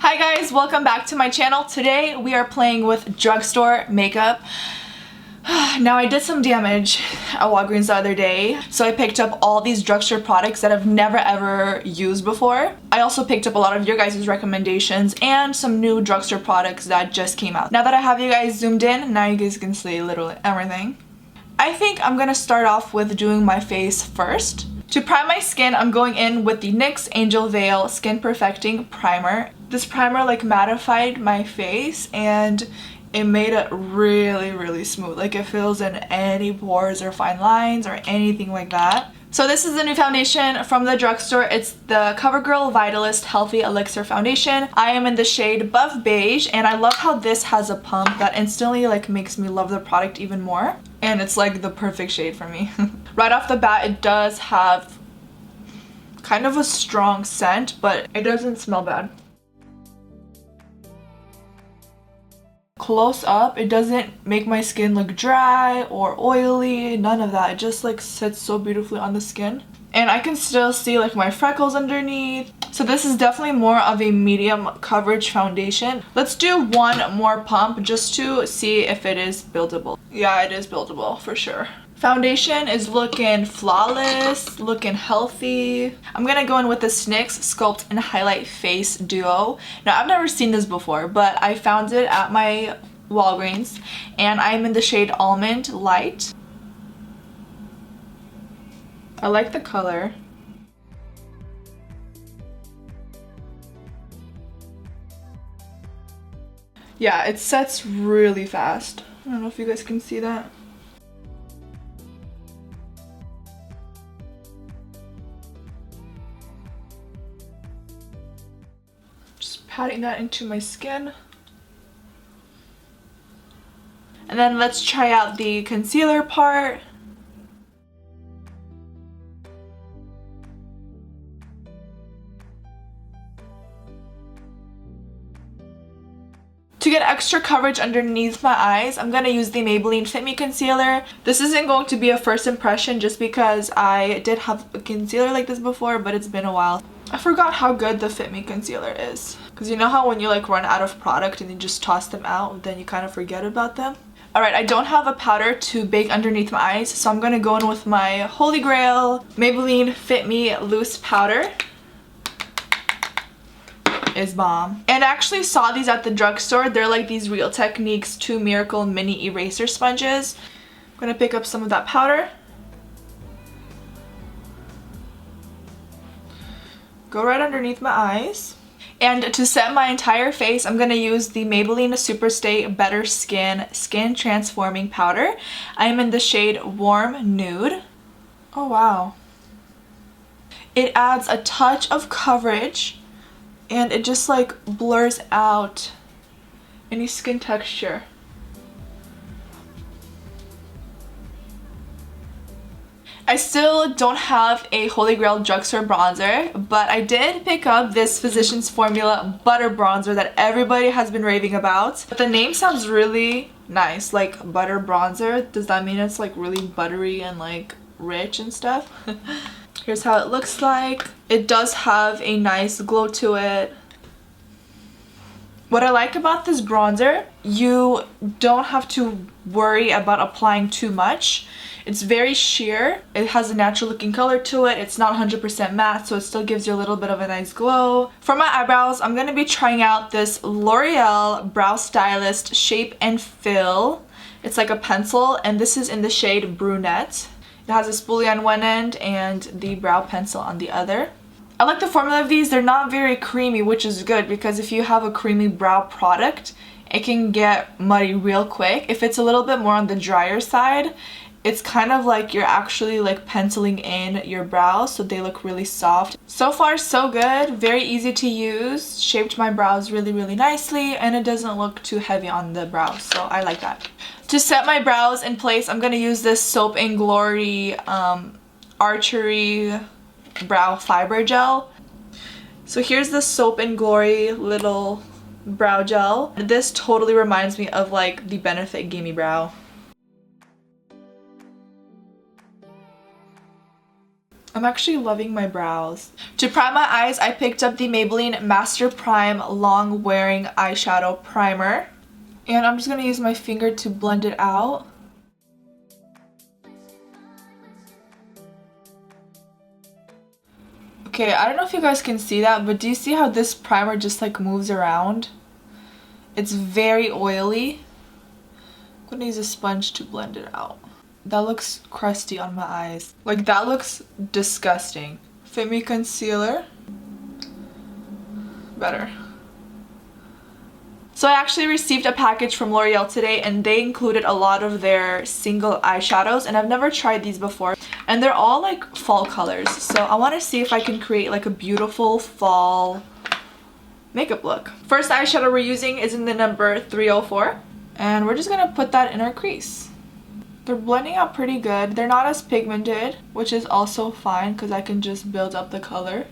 Hi guys, welcome back to my channel. Today we are playing with drugstore makeup. Now I did some damage at Walgreens the other day, so I picked up all these drugstore products that I've never ever used before. I also picked up a lot of your guys' recommendations and some new drugstore products that just came out. Now that I have you guys zoomed in, now you guys can see literally everything. I think I'm gonna start off with doing my face first. To prime my skin, I'm going in with the NYX Angel Veil Skin Perfecting Primer. This primer like mattified my face and it made it really smooth. Like it fills in any pores or fine lines or anything like that. So this is the new foundation from the drugstore. It's the Covergirl Vitalist Healthy Elixir Foundation. I am in the shade Buff Beige and I love how this has a pump that instantly like makes me love the product even more. And it's like the perfect shade for me. Right off the bat, it does have kind of a strong scent, but it doesn't smell bad. Close up, it doesn't make my skin look dry or oily, none of that. It just like sits so beautifully on the skin. And I can still see like my freckles underneath. So this is definitely more of a medium coverage foundation. Let's do one more pump just to see if it is buildable. Yeah, it is buildable for sure. Foundation is looking flawless, looking healthy. I'm gonna go in with the NYX Sculpt and Highlight Face Duo. Now, I've never seen this before, but I found it at my Walgreens, and I'm in the shade Almond Light. I like the color. Yeah, it sets really fast. I don't know if you guys can see that. Patting that into my skin. And then let's try out the concealer part. To get extra coverage underneath my eyes, I'm going to use the Maybelline Fit Me Concealer. This isn't going to be a first impression just because I did have a concealer like this before, but it's been a while. I forgot how good the Fit Me Concealer is. Because you know how when you like run out of product and you just toss them out, then you kind of forget about them? Alright, I don't have a powder to bake underneath my eyes, so I'm going to go in with my Holy Grail Maybelline Fit Me Loose Powder. Is bomb. And I actually saw these at the drugstore. They're like these Real Techniques 2 Miracle Mini Eraser Sponges. I'm going to pick up some of that powder. Go right underneath my eyes. And to set my entire face, I'm going to use the Maybelline Superstay Better Skin Transforming Powder. I am in the shade Warm Nude. Oh wow. It adds a touch of coverage and it just like blurs out any skin texture. I still don't have a Holy Grail drugstore bronzer, but I did pick up this Physicians Formula Butter Bronzer that everybody has been raving about. But the name sounds really nice, like butter bronzer. Does that mean it's like really buttery and like rich and stuff? Here's how it looks like. It does have a nice glow to it. What I like about this bronzer, you don't have to worry about applying too much. It's very sheer. It has a natural looking color to it. It's not 100% matte, so it still gives you a little bit of a nice glow. For my eyebrows, I'm going to be trying out this Loreal Brow Stylist Shape and Fill. It's like a pencil, and this is in the shade Brunette. It has a spoolie on one end and the brow pencil on the other. I like the formula of these. They're not very creamy, which is good because if you have a creamy brow product, it can get muddy real quick. If it's a little bit more on the drier side, it's kind of like you're actually like penciling in your brows, so they look really soft. So far so good, very easy to use, shaped my brows really nicely, and it doesn't look too heavy on the brows, so I like that. To set my brows in place, I'm going to use this Soap and Glory Archery Brow Fiber Gel. So here's the Soap and Glory little brow gel. This totally reminds me of like the Benefit Gimme Brow. I'm actually loving my brows. To prime my eyes, I picked up the Maybelline Masterprime Long Wearing Eyeshadow Primer. And I'm just going to use my finger to blend it out. Okay, I don't know if you guys can see that, but do you see how this primer just like moves around? It's very oily. I'm going to use a sponge to blend it out. That looks crusty on my eyes. Like, that looks disgusting. Fit Me Concealer. Better. So I actually received a package from Loreal today, and they included a lot of their single eyeshadows, and I've never tried these before. And they're all like fall colors. So I want to see if I can create like a beautiful fall makeup look. First eyeshadow we're using is in the number 304. And we're just going to put that in our crease. They're blending out pretty good. They're not as pigmented, which is also fine because I can just build up the color.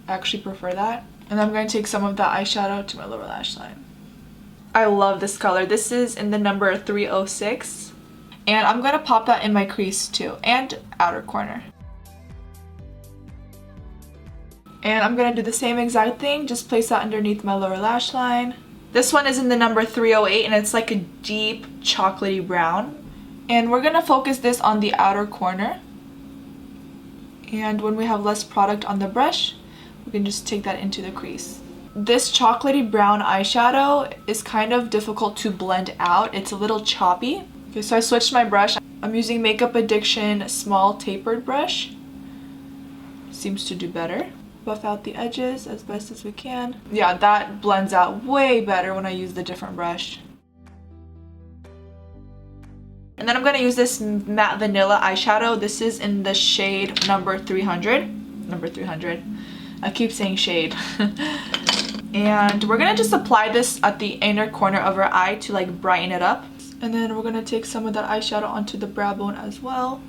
I actually prefer that. And I'm going to take some of that eyeshadow to my lower lash line. I love this color. This is in the number 306. And I'm going to pop that in my crease too, and outer corner. And I'm going to do the same exact thing, just place that underneath my lower lash line. This one is in the number 308, and it's like a deep chocolatey brown. And we're going to focus this on the outer corner. And when we have less product on the brush, we can just take that into the crease. This chocolatey brown eyeshadow is kind of difficult to blend out. It's a little choppy. Okay, so I switched my brush. I'm using Makeup Addiction small tapered brush. Seems to do better. Buff out the edges as best as we can. Yeah, that blends out way better when I use the different brush. And then I'm going to use this matte vanilla eyeshadow. This is in the shade number 300. Number 300. I keep saying shade. And we're going to just apply this at the inner corner of our eye to like brighten it up. And then we're going to take some of that eyeshadow onto the brow bone as well.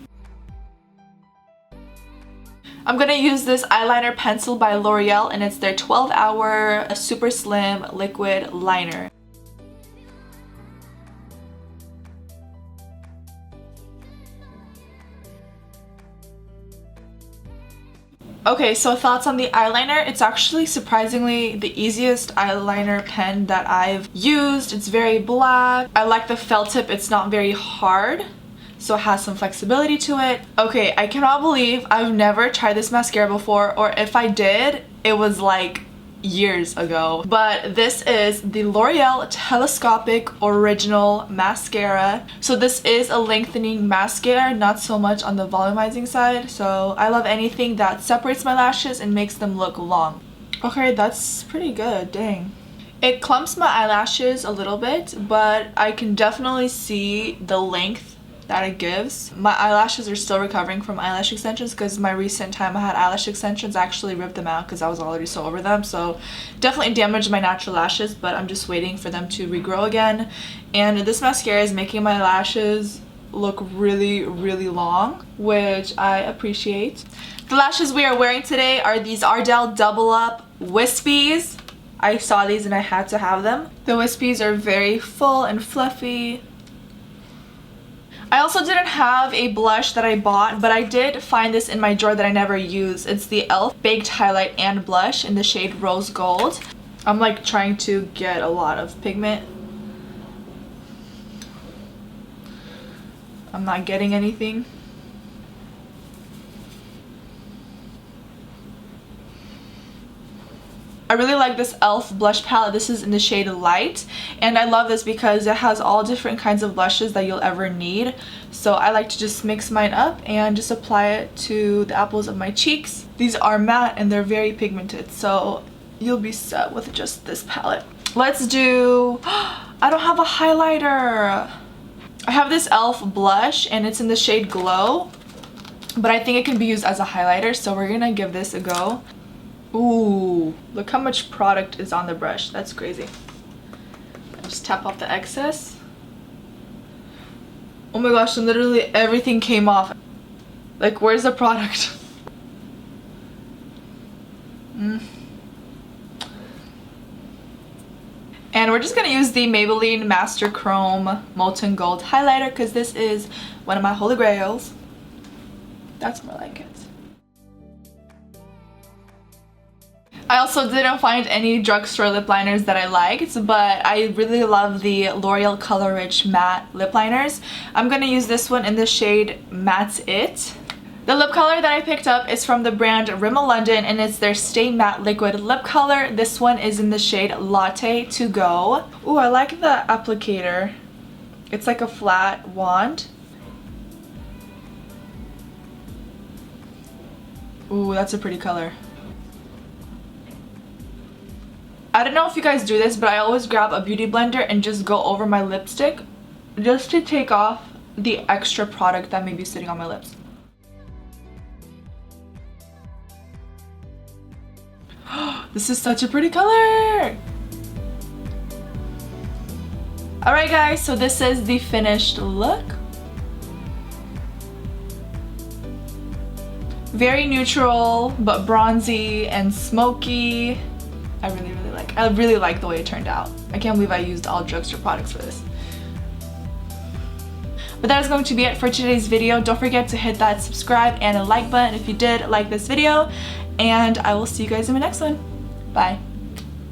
I'm going to use this eyeliner pencil by Loreal, and it's their 12-hour super slim liquid liner. Okay, so thoughts on the eyeliner. It's actually surprisingly the easiest eyeliner pen that I've used. It's very black. I like the felt tip. It's not very hard, so it has some flexibility to it. Okay, I cannot believe I've never tried this mascara before, or if I did, it was like years ago. But this is the L'Oreal Telescopic Original Mascara. So this is a lengthening mascara, not so much on the volumizing side. So I love anything that separates my lashes and makes them look long. Okay, that's pretty good, dang. It clumps my eyelashes a little bit, but I can definitely see the length that it gives. My eyelashes are still recovering from eyelash extensions because my recent time I had eyelash extensions, I actually ripped them out because I was already so over them. So definitely damaged my natural lashes, but I'm just waiting for them to regrow again. And this mascara is making my lashes look really, really long, which I appreciate. The lashes we are wearing today are these Ardell Double Up Wispies. I saw these and I had to have them. The Wispies are very full and fluffy. I also didn't have a blush that I bought, but I did find this in my drawer that I never use. It's the e.l.f. Baked Highlight and Blush in the shade Rose Gold. I'm like trying to get a lot of pigment. I'm not getting anything. I really like this e.l.f. blush palette. This is in the shade Light, and I love this because it has all different kinds of blushes that you'll ever need. So I like to just mix mine up and just apply it to the apples of my cheeks. These are matte and they're very pigmented, so you'll be set with just this palette. Let's do... I don't have a highlighter. I have this e.l.f. blush and it's in the shade Glow, but I think it can be used as a highlighter, so we're gonna give this a go. Ooh, look how much product is on the brush. That's crazy. Just tap off the excess. Oh my gosh, and literally everything came off. Like, where's the product? And we're just gonna use the Maybelline Master Chrome Molten Gold highlighter because this is one of my holy grails. That's more like it. I also didn't find any drugstore lip liners that I liked, but I really love the L'Oreal Color Rich Matte lip liners. I'm gonna use this one in the shade Matte It. The lip color that I picked up is from the brand Rimmel London, and it's their Stay Matte Liquid Lip Color. This one is in the shade Latte To Go. Ooh, I like the applicator. It's like a flat wand. Ooh, that's a pretty color. I don't know if you guys do this, but I always grab a beauty blender and just go over my lipstick just to take off the extra product that may be sitting on my lips. This is such a pretty color! Alright guys, so this is the finished look. Very neutral, but bronzy and smoky. I really like the way it turned out. I can't believe I used all drugstore products for this. But that is going to be it for today's video. Don't forget to hit that subscribe and a like button if you did like this video. And I will see you guys in my next one. Bye.